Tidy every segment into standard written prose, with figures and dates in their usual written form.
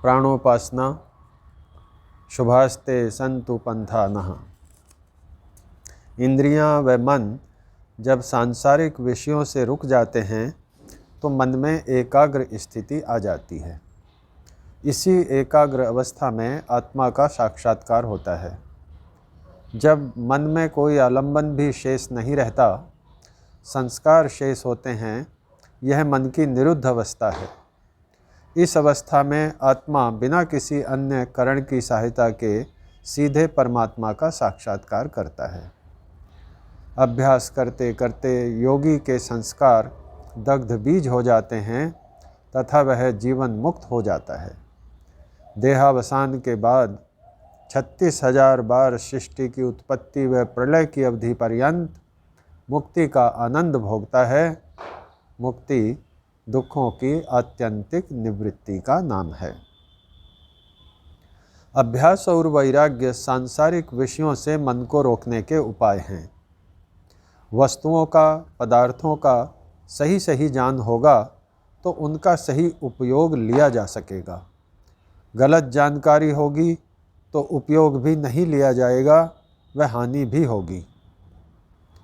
प्राणोपासना। शुभास्ते संतु पंथानः। इंद्रियां व मन जब सांसारिक विषयों से रुक जाते हैं तो मन में एकाग्र स्थिति आ जाती है। इसी एकाग्र अवस्था में आत्मा का साक्षात्कार होता है। जब मन में कोई आलंबन भी शेष नहीं रहता, संस्कार शेष होते हैं, यह मन की निरुद्ध अवस्था है। इस अवस्था में आत्मा बिना किसी अन्य करण की सहायता के सीधे परमात्मा का साक्षात्कार करता है। अभ्यास करते करते योगी के संस्कार दग्ध बीज हो जाते हैं तथा वह जीवन मुक्त हो जाता है। देहावसान के बाद 36,000 बार सृष्टि की उत्पत्ति व प्रलय की अवधि पर्यंत मुक्ति का आनंद भोगता है। मुक्ति दुखों की आत्यंतिक निवृत्ति का नाम है। अभ्यास और वैराग्य सांसारिक विषयों से मन को रोकने के उपाय हैं। वस्तुओं का, पदार्थों का सही सही ज्ञान होगा तो उनका सही उपयोग लिया जा सकेगा। गलत जानकारी होगी तो उपयोग भी नहीं लिया जाएगा, वह हानि भी होगी।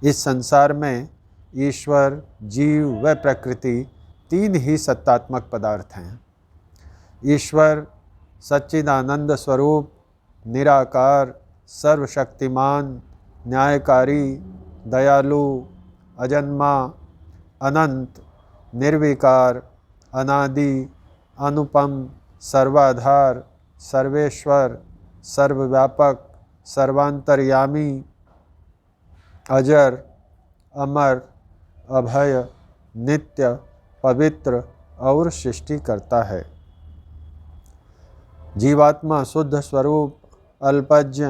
इस संसार में ईश्वर, जीव व प्रकृति तीन ही सत्तात्मक पदार्थ हैं। ईश्वर सच्चिदानंद स्वरूप, निराकार, सर्वशक्तिमान, न्यायकारी, दयालु, अजन्मा, अनंत, निर्विकार, अनादि, अनुपम, सर्वाधार, सर्वेश्वर, सर्वव्यापक, सर्वांतर्यामी, अजर, अमर, अभय, नित्य, पवित्र और सृष्टि करता है। जीवात्मा शुद्ध स्वरूप, अल्पज्ञ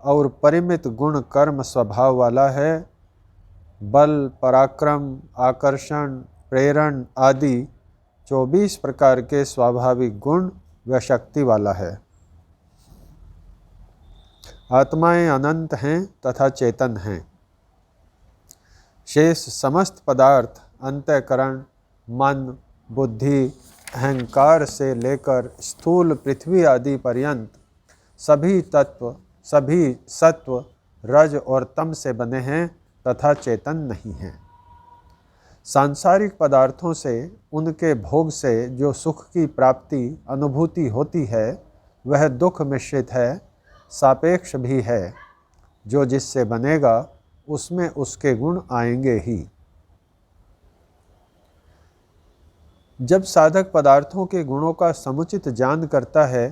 और परिमित गुण कर्म स्वभाव वाला है। बल, पराक्रम, आकर्षण, प्रेरण आदि 24 प्रकार के स्वाभाविक गुण व शक्ति वाला है। आत्माएं अनंत हैं तथा चेतन हैं। शेष समस्त पदार्थ अंतःकरण, मन, बुद्धि, अहंकार से लेकर स्थूल पृथ्वी आदि पर्यंत सभी तत्व, सभी सत्व, रज और तम से बने हैं तथा चेतन नहीं हैं। सांसारिक पदार्थों से, उनके भोग से जो सुख की प्राप्ति, अनुभूति होती है वह दुख मिश्रित है, सापेक्ष भी है। जो जिससे बनेगा उसमें उसके गुण आएंगे ही। जब साधक पदार्थों के गुणों का समुचित ज्ञान करता है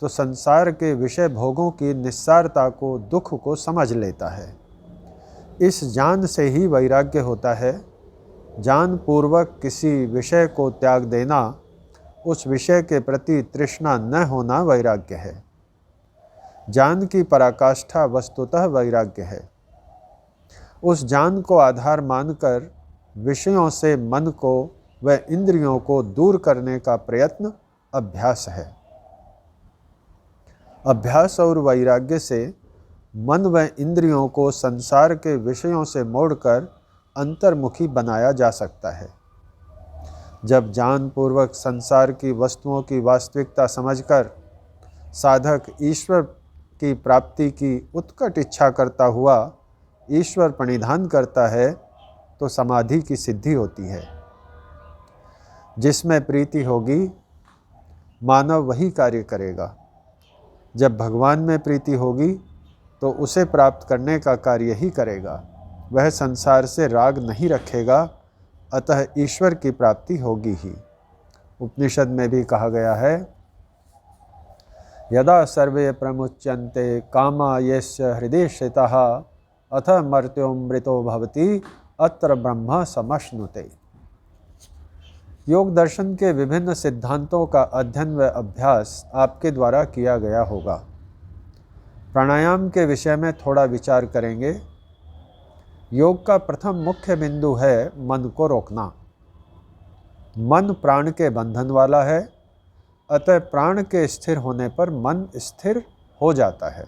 तो संसार के विषय भोगों की निस्सारता को, दुख को समझ लेता है। इस ज्ञान से ही वैराग्य होता है। ज्ञान पूर्वक किसी विषय को त्याग देना, उस विषय के प्रति तृष्णा न होना वैराग्य है। ज्ञान की पराकाष्ठा वस्तुतः वैराग्य है। उस ज्ञान को आधार मानकर विषयों से मन को व इंद्रियों को दूर करने का प्रयत्न अभ्यास है। अभ्यास और वैराग्य से मन व इंद्रियों को संसार के विषयों से मोड़कर अंतर्मुखी बनाया जा सकता है। जब ज्ञानपूर्वक संसार की वस्तुओं की वास्तविकता समझकर साधक ईश्वर की प्राप्ति की उत्कट इच्छा करता हुआ ईश्वर प्रणिधान करता है तो समाधि की सिद्धि होती है। जिसमें प्रीति होगी मानव वही कार्य करेगा। जब भगवान में प्रीति होगी तो उसे प्राप्त करने का कार्य ही करेगा। वह संसार से राग नहीं रखेगा, अतः ईश्वर की प्राप्ति होगी ही। उपनिषद में भी कहा गया है, यदा सर्वे प्रमुच्यन्ते कामा यस्य हृदय स्थितः अथ मर्त्योमृतो भवति अत्र ब्रह्म समश्नुते। योग दर्शन के विभिन्न सिद्धांतों का अध्ययन व अभ्यास आपके द्वारा किया गया होगा। प्राणायाम के विषय में थोड़ा विचार करेंगे। योग का प्रथम मुख्य बिंदु है मन को रोकना। मन प्राण के बंधन वाला है, अतः प्राण के स्थिर होने पर मन स्थिर हो जाता है।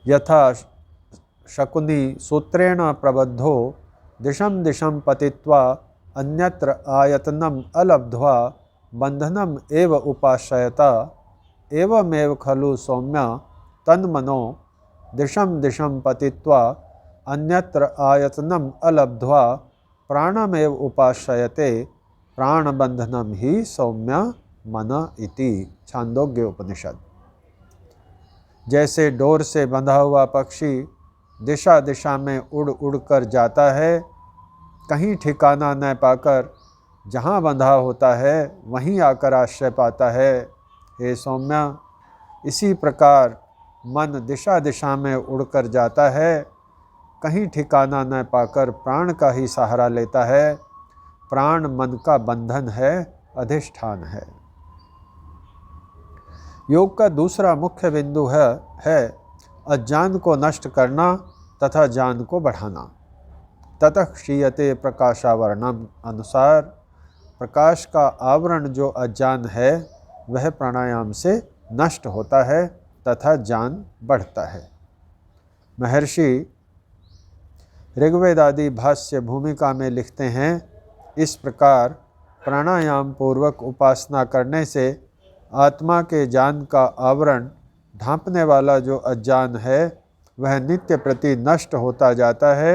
यथा शकुनी सूत्रेण प्रबद्धो दिशं दिशं पतित्वा अन्यत्र आयतनम अलब्ध्वा बंधनम एव उपाश्रयता एवमेव खलु सौम्य तन्मनो दिशम दिशम पतित्वा अन्यत्र आयतनम अलब्ध्वा प्राणमेव उपाश्रयते प्राणबंधनम ही सौम्य मन इति। छांदोग्य उपनिषद। जैसे डोर से बंधा हुआ पक्षी दिशा दिशा में उड़ उड़ कर जाता है, कहीं ठिकाना न पाकर जहाँ बंधा होता है वहीं आकर आश्रय पाता है, हे सौम्य, इसी प्रकार मन दिशा दिशा में उड़कर जाता है, कहीं ठिकाना न पाकर प्राण का ही सहारा लेता है। प्राण मन का बंधन है, अधिष्ठान है। योग का दूसरा मुख्य बिंदु है अज्ञान को नष्ट करना तथा ज्ञान को बढ़ाना। ततः क्षीयते प्रकाशावरणम अनुसार प्रकाश का आवरण जो अज्ञान है वह प्राणायाम से नष्ट होता है तथा ज्ञान बढ़ता है। महर्षि ऋग्वेद आदि भाष्य भूमिका में लिखते हैं, इस प्रकार प्राणायाम पूर्वक उपासना करने से आत्मा के ज्ञान का आवरण ढांपने वाला जो अज्ञान है वह नित्य प्रति नष्ट होता जाता है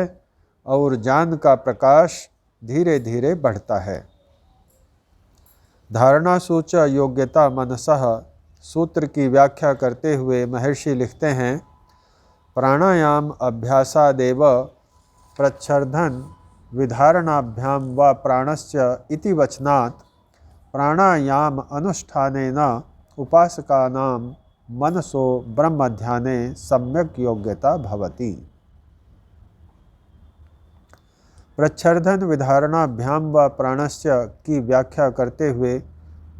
और ज्ञान का प्रकाश धीरे धीरे बढ़ता है। धारणा सूच योग्यता मनसः सूत्र की व्याख्या करते हुए महर्षि लिखते हैं, प्राणायाम अभ्यासादेव प्रच्छर्दन विधारणाभ्याम व प्राणस्य इति वचनात् प्राणायाम अनुष्ठानेन उपासकानां मनसो ब्रह्मध्याने सम्यक योग्यता भवति। प्रच्छर्दन विधारणाभ्याम व प्राणस्य की व्याख्या करते हुए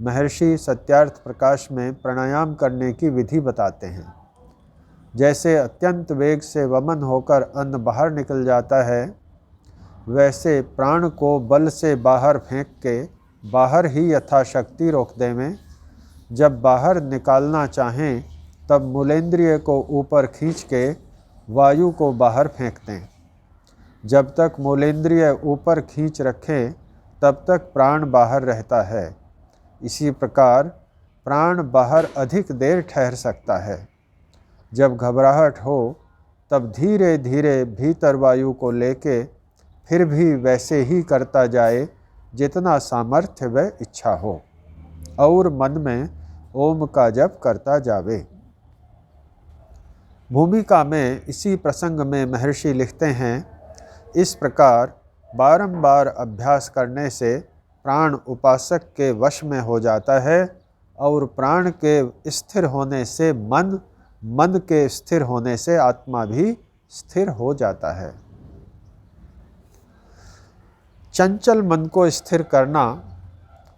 महर्षि सत्यार्थ प्रकाश में प्राणायाम करने की विधि बताते हैं। जैसे अत्यंत वेग से वमन होकर अन्न बाहर निकल जाता है, वैसे प्राण को बल से बाहर फेंक के बाहर ही यथाशक्ति रोक देवें। जब बाहर निकालना चाहें तब मूलेंद्रिय को ऊपर खींच के वायु को बाहर फेंक दें। जब तक मूलेंद्रिय ऊपर खींच रखें तब तक प्राण बाहर रहता है। इसी प्रकार प्राण बाहर अधिक देर ठहर सकता है। जब घबराहट हो तब धीरे धीरे भीतर वायु को लेके फिर भी वैसे ही करता जाए जितना सामर्थ्य व इच्छा हो, और मन में ओम का जप करता जावे। भूमिका में इसी प्रसंग में महर्षि लिखते हैं, इस प्रकार बारंबार अभ्यास करने से प्राण उपासक के वश में हो जाता है और प्राण के स्थिर होने से मन, मन के स्थिर होने से आत्मा भी स्थिर हो जाता है। चंचल मन को स्थिर करना,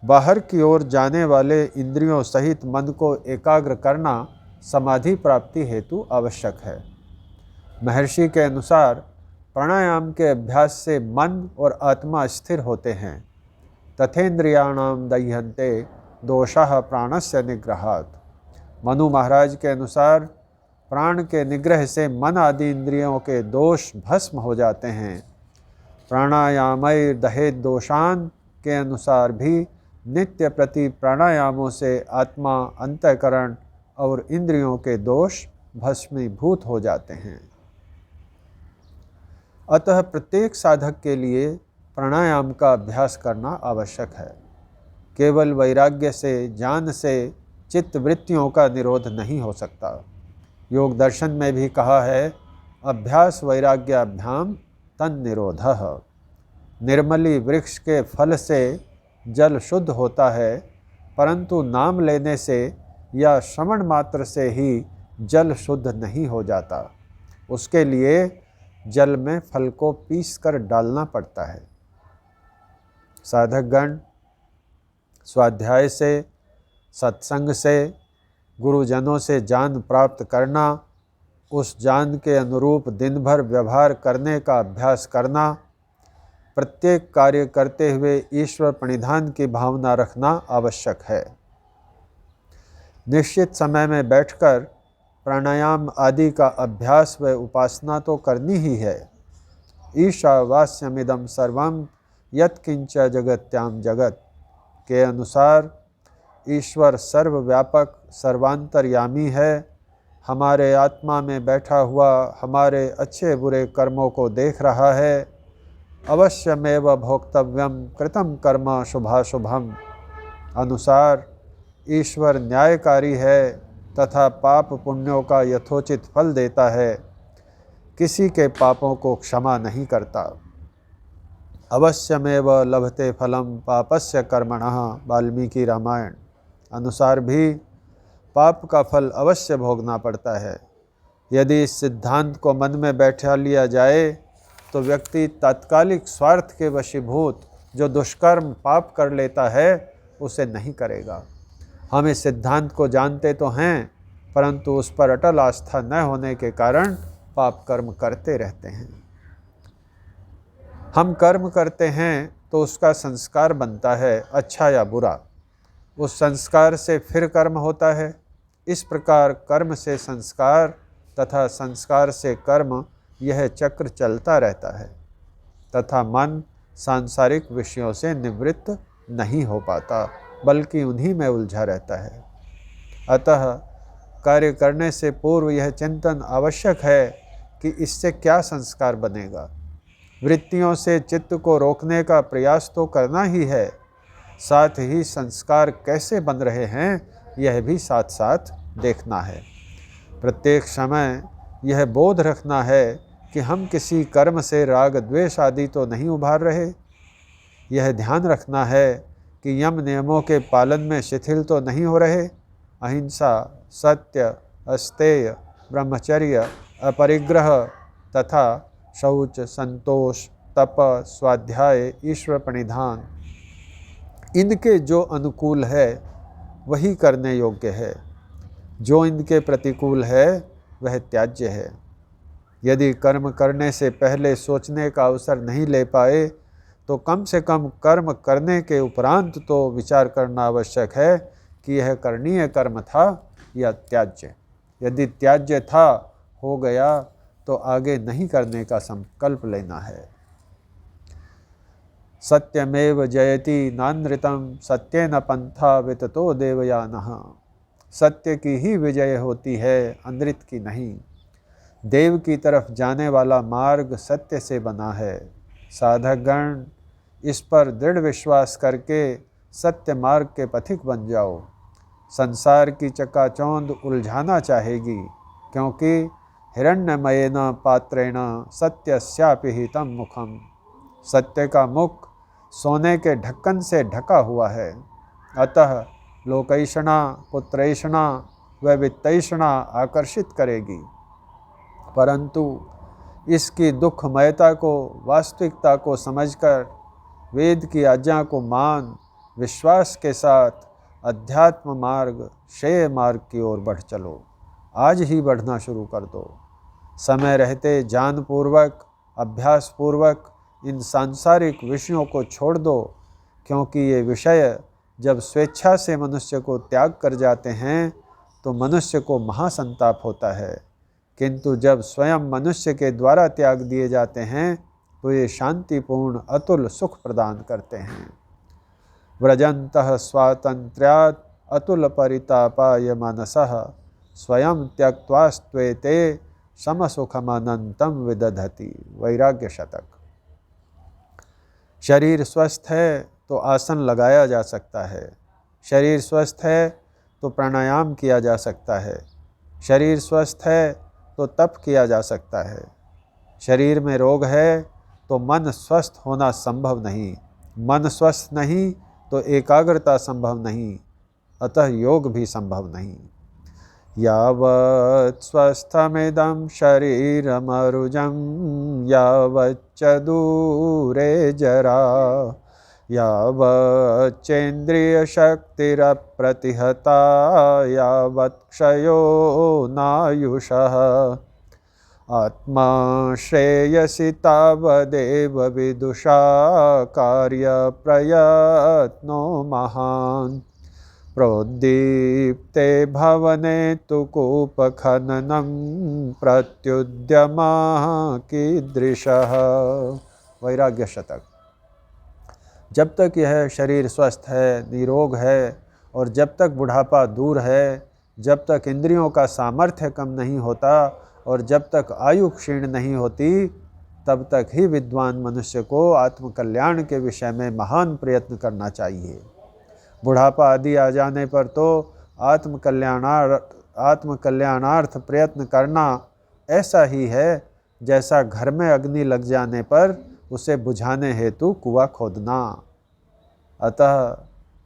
बाहर की ओर जाने वाले इंद्रियों सहित मन को एकाग्र करना समाधि प्राप्ति हेतु आवश्यक है। महर्षि के अनुसार प्राणायाम के अभ्यास से मन और आत्मा स्थिर होते हैं। तथेन्द्रियाणाम दह्यन्ते दोषाः प्राणस्य निग्रहात्। मनु महाराज के अनुसार प्राण के निग्रह से मन आदि इंद्रियों के दोष भस्म हो जाते हैं। प्राणायामैर दहेत दोषान के अनुसार भी नित्य प्रति प्राणायामों से आत्मा, अंतःकरण और इंद्रियों के दोष भस्मीभूत हो जाते हैं। अतः प्रत्येक साधक के लिए प्राणायाम का अभ्यास करना आवश्यक है। केवल वैराग्य से, ज्ञान से चित्त वृत्तियों का निरोध नहीं हो सकता। योग दर्शन में भी कहा है, अभ्यास वैराग्याभ्याम तन निरोधः। निर्मली वृक्ष के फल से जल शुद्ध होता है, परंतु नाम लेने से या श्रवण मात्र से ही जल शुद्ध नहीं हो जाता। उसके लिए जल में फल को पीस कर डालना पड़ता है। साधकगण स्वाध्याय से, सत्संग से, गुरुजनों से ज्ञान प्राप्त करना, उस ज्ञान के अनुरूप दिन भर व्यवहार करने का अभ्यास करना, प्रत्येक कार्य करते हुए ईश्वर प्रणिधान की भावना रखना आवश्यक है। निश्चित समय में बैठकर प्राणायाम आदि का अभ्यास व उपासना तो करनी ही है। ईशावास्यमिदं सर्वं यत्किंच जगत्याम जगत के अनुसार ईश्वर सर्वव्यापक सर्वांतर्यामी है, हमारे आत्मा में बैठा हुआ हमारे अच्छे बुरे कर्मों को देख रहा है। अवश्यमेव भोक्तव्यम कृतम कर्म शुभाशुभम अनुसार ईश्वर न्यायकारी है तथा पाप पुण्यों का यथोचित फल देता है, किसी के पापों को क्षमा नहीं करता। अवश्यमेव लभते फलम पापस्य कर्मणः वाल्मीकि रामायण अनुसार भी पाप का फल अवश्य भोगना पड़ता है। यदि इस सिद्धांत को मन में बैठा लिया जाए तो व्यक्ति तात्कालिक स्वार्थ के वशीभूत जो दुष्कर्म पाप कर लेता है उसे नहीं करेगा। हम इस सिद्धांत को जानते तो हैं, परंतु उस पर अटल आस्था न होने के कारण पाप कर्म करते रहते हैं। हम कर्म करते हैं तो उसका संस्कार बनता है, अच्छा या बुरा। उस संस्कार से फिर कर्म होता है। इस प्रकार कर्म से संस्कार तथा संस्कार से कर्म, यह चक्र चलता रहता है तथा मन सांसारिक विषयों से निवृत्त नहीं हो पाता, बल्कि उन्हीं में उलझा रहता है। अतः कार्य करने से पूर्व यह चिंतन आवश्यक है कि इससे क्या संस्कार बनेगा। वृत्तियों से चित्त को रोकने का प्रयास तो करना ही है, साथ ही संस्कार कैसे बन रहे हैं यह भी साथ साथ देखना है। प्रत्येक समय यह बोध रखना है कि हम किसी कर्म से राग द्वेष आदि तो नहीं उभार रहे। यह ध्यान रखना है कि यम नियमों के पालन में शिथिल तो नहीं हो रहे। अहिंसा, सत्य, अस्तेय, ब्रह्मचर्य, अपरिग्रह तथा शौच, संतोष, तप, स्वाध्याय, ईश्वर प्रणिधान, इनके जो अनुकूल है वही करने योग्य है। जो इनके प्रतिकूल है वह त्याज्य है। यदि कर्म करने से पहले सोचने का अवसर नहीं ले पाए तो कम से कम कर्म करने के उपरांत तो विचार करना आवश्यक है कि यह करणीय कर्म था या त्याज्य। यदि त्याज्य था, हो गया, तो आगे नहीं करने का संकल्प लेना है। सत्यमेव जयति नानृतम सत्येन पंथा विततो देवयानः। सत्य की ही विजय होती है, अनृत की नहीं। देव की तरफ जाने वाला मार्ग सत्य से बना है। साधकगण इस पर दृढ़ विश्वास करके सत्य मार्ग के पथिक बन जाओ। संसार की चकाचौंध उलझाना चाहेगी, क्योंकि हिरण्यमयेन पात्रेण सत्यस्यापि हितं मुखम। सत्य का मुख सोने के ढक्कन से ढका हुआ है। अतः लोकैषणा, पुत्रैषणा व वित्तैषणा आकर्षित करेगी, परंतु इसकी दुखमयता को, वास्तविकता को समझकर वेद की आज्ञा को मान विश्वास के साथ अध्यात्म मार्ग, श्रेय मार्ग की ओर बढ़ चलो। आज ही बढ़ना शुरू कर दो। समय रहते जानपूर्वक, अभ्यासपूर्वक इन सांसारिक विषयों को छोड़ दो, क्योंकि ये विषय जब स्वेच्छा से मनुष्य को त्याग कर जाते हैं तो मनुष्य को महासंताप होता है, किंतु जब स्वयं मनुष्य के द्वारा त्याग दिए जाते हैं तो ये शांतिपूर्ण अतुल सुख प्रदान करते हैं। व्रजन्तः स्वातंत्र्यात् अतुल परितापाय मनसः स्वयं त्यक्त्वास्त्वेते समसुखमनंतम विदधति। वैराग्य शतक। शरीर स्वस्थ है तो आसन लगाया जा सकता है, शरीर स्वस्थ है तो प्राणायाम किया जा सकता है, शरीर स्वस्थ है तो तप किया जा सकता है। शरीर में रोग है तो मन स्वस्थ होना संभव नहीं, मन स्वस्थ नहीं तो एकाग्रता संभव नहीं, अतः योग भी संभव नहीं। यावत् स्वस्थमिदं शरीरमरुजं यावच्च दूरे जरा यावच्चेन्द्रियशक्तिरप्रतिहता यावत् क्षयो नायुषः आत्मा श्रेयसि तावदेव विदुषा कार्यप्रयत्नो महान् प्रोद्दीप्ते भवने तु कूपखननं प्रत्युद्यमः कीदृशः। वैराग्य शतक। जब तक यह शरीर स्वस्थ है, निरोग है और जब तक बुढ़ापा दूर है, जब तक इंद्रियों का सामर्थ्य कम नहीं होता और जब तक आयु क्षीण नहीं होती, तब तक ही विद्वान मनुष्य को आत्मकल्याण के विषय में महान प्रयत्न करना चाहिए। बुढ़ापा आदि आ जाने पर तो आत्मकल्याणार्थ प्रयत्न करना ऐसा ही है जैसा घर में अग्नि लग जाने पर उसे बुझाने हेतु कुआं खोदना। अतः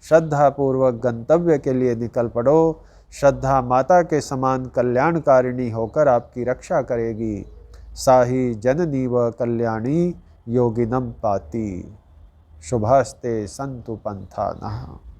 श्रद्धापूर्वक गंतव्य के लिए निकल पड़ो। श्रद्धा माता के समान कल्याणकारिणी होकर आपकी रक्षा करेगी। साही जननी व कल्याणी योगिनम पाति। शुभास्ते संतु पंथा नः।